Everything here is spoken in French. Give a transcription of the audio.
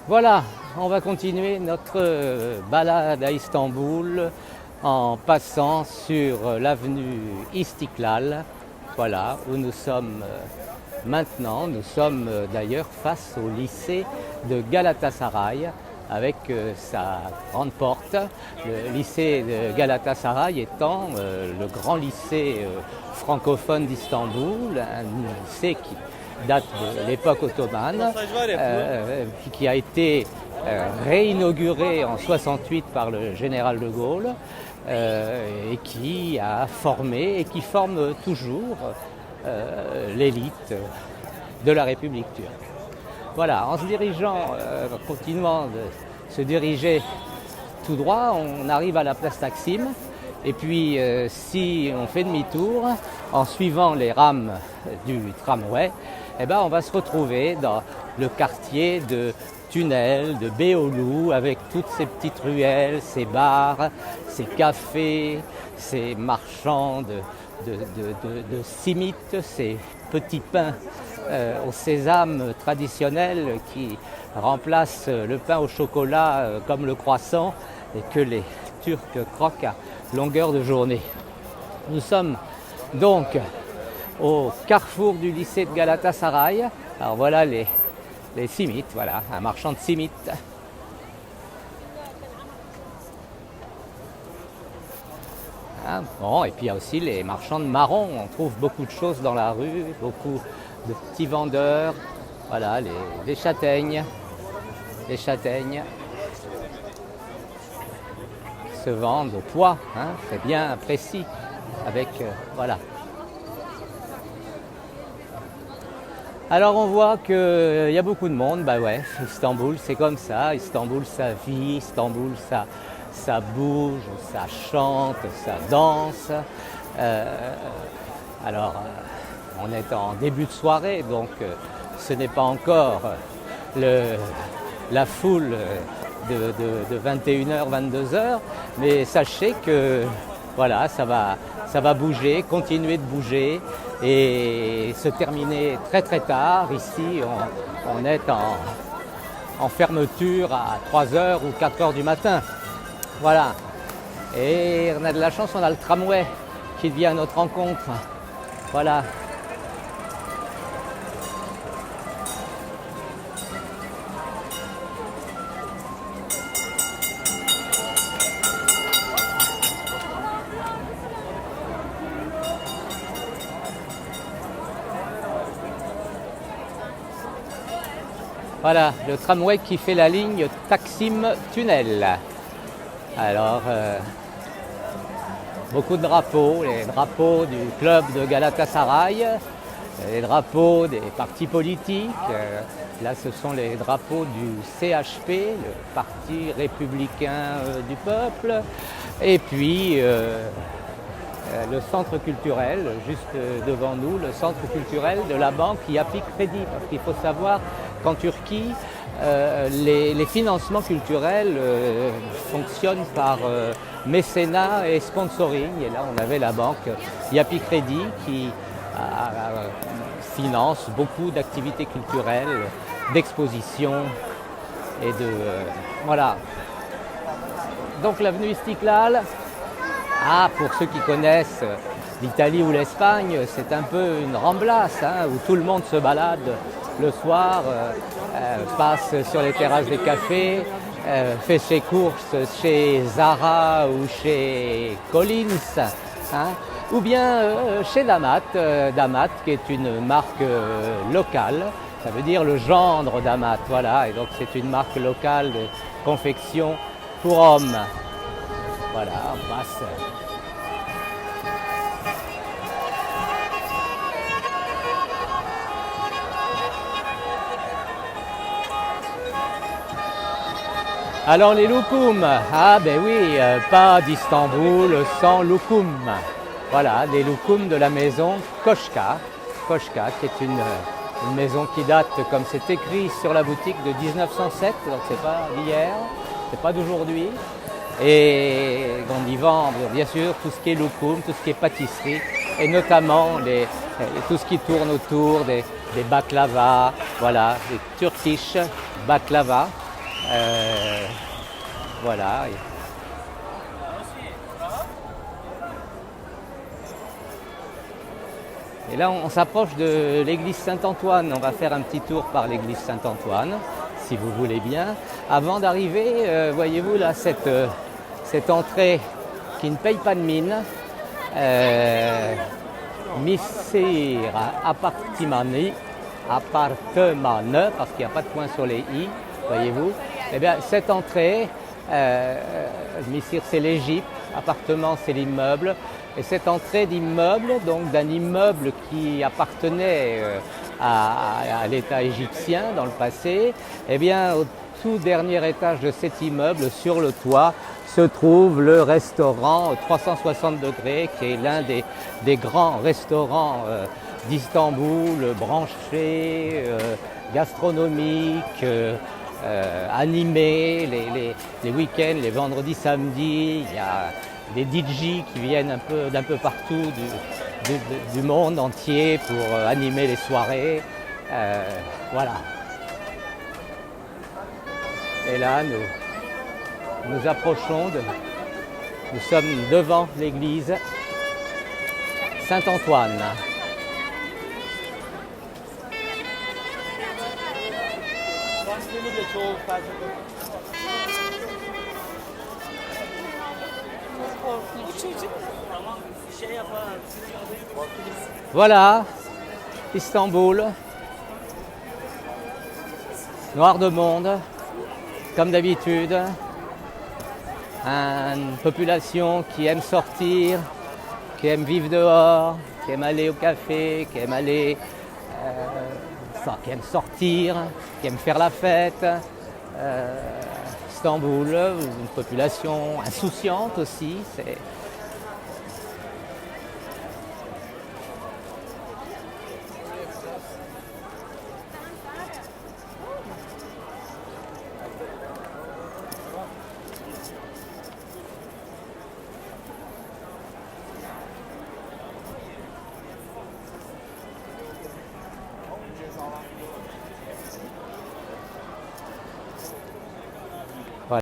Voilà, on va continuer notre balade à Istanbul en passant sur l'avenue Istiklal, voilà, où nous sommes maintenant. Nous sommes d'ailleurs face au lycée de Galatasaray avec sa grande porte. Le lycée de Galatasaray étant le grand lycée francophone d'Istanbul, un lycée qui date de l'époque ottomane, qui a été réinauguré en 68 par le général de Gaulle et qui a formé et qui forme toujours l'élite de la République turque. Voilà, en se dirigeant, continuant de se diriger tout droit, on arrive à la place Taksim. Et puis, si on fait demi-tour, en suivant les rames du tramway, eh ben, on va se retrouver dans le quartier de Tunnel, de Beyoğlu, avec toutes ces petites ruelles, ces bars, ces cafés, ces marchands de simites, ces petits pains au sésame traditionnel qui remplacent le pain au chocolat comme le croissant et que les Turcs croquent à longueur de journée. Nous sommes donc au carrefour du lycée de Galatasaray. Alors voilà les simites, voilà, un marchand de simites. Hein, bon, et puis il y a aussi les marchands de marrons. On trouve beaucoup de choses dans la rue, beaucoup de petits vendeurs. Voilà, les châtaignes. Les châtaignes se vendent au poids, hein, c'est bien précis. Avec, voilà. Alors on voit qu'il y a beaucoup de monde, bah ouais, Istanbul c'est comme ça, Istanbul ça vit, Istanbul ça bouge, ça chante, ça danse. Alors on est en début de soirée, donc ce n'est pas encore la foule de 21h, 22h, mais sachez que voilà, ça va bouger, continuer de bouger et se terminer très très tard. Ici, on est en fermeture à 3h ou 4h du matin. Voilà. Et on a de la chance, on a le tramway qui vient à notre rencontre. Voilà. Voilà, le tramway qui fait la ligne Taksim-Tunnel. Alors, beaucoup de drapeaux, les drapeaux du club de Galatasaray, les drapeaux des partis politiques. Là, ce sont les drapeaux du CHP, le Parti républicain du peuple. Et puis, le centre culturel, juste devant nous, le centre culturel de la banque Yapı Kredi. Parce qu'il faut savoir qu'en Turquie, les financements culturels fonctionnent par mécénat et sponsoring. Et là, on avait la banque Yapı Kredi qui finance beaucoup d'activités culturelles, d'expositions et de... voilà. Donc l'avenue Istiklal, pour ceux qui connaissent l'Italie ou l'Espagne, c'est un peu une ramblas, hein, où tout le monde se balade le soir, passe sur les terrasses des cafés, fait ses courses chez Zara ou chez Collins, hein, ou bien chez Damat, Damat qui est une marque locale, ça veut dire le gendre Damat, voilà, et donc c'est une marque locale de confection pour hommes. Voilà, on passe. Alors les loukoums, ben oui, pas d'Istanbul sans loukoum. Voilà, des loukoums de la maison Koçka. Koçka qui est une maison qui date, comme c'est écrit sur la boutique, de 1907, donc c'est pas d'hier, c'est pas d'aujourd'hui. Et on y vend bien sûr tout ce qui est loukoum, tout ce qui est pâtisserie, et notamment tout ce qui tourne autour des baklava, voilà, des Turkish baklava. Euh, voilà. Et là, on s'approche de l'église Saint-Antoine. On va faire un petit tour par l'église Saint-Antoine, si vous voulez bien. Avant d'arriver, voyez-vous là, cette entrée qui ne paye pas de mine. Missir appartimani, appartemane, parce qu'il n'y a pas de point sur les i, voyez-vous. Eh bien, cette entrée, Missir c'est l'Égypte, appartement c'est l'immeuble. Et cette entrée d'immeuble, donc d'un immeuble qui appartenait à l'État égyptien dans le passé, eh bien, au tout dernier étage de cet immeuble, sur le toit, se trouve le restaurant 360 degrés, qui est l'un des grands restaurants d'Istanbul, branché, gastronomique, animé, les week-ends, les vendredis, samedis. Il y a des DJ qui viennent d'un peu partout du monde entier pour animer les soirées. Voilà. Et là, nous approchons, nous sommes devant l'église Saint-Antoine. Voilà, Istanbul, noir de monde, comme d'habitude, une population qui aime sortir, qui aime vivre dehors, qui aime aller au café, qui aime aller, qui aime sortir, qui aime faire la fête. Istanbul, une population insouciante aussi.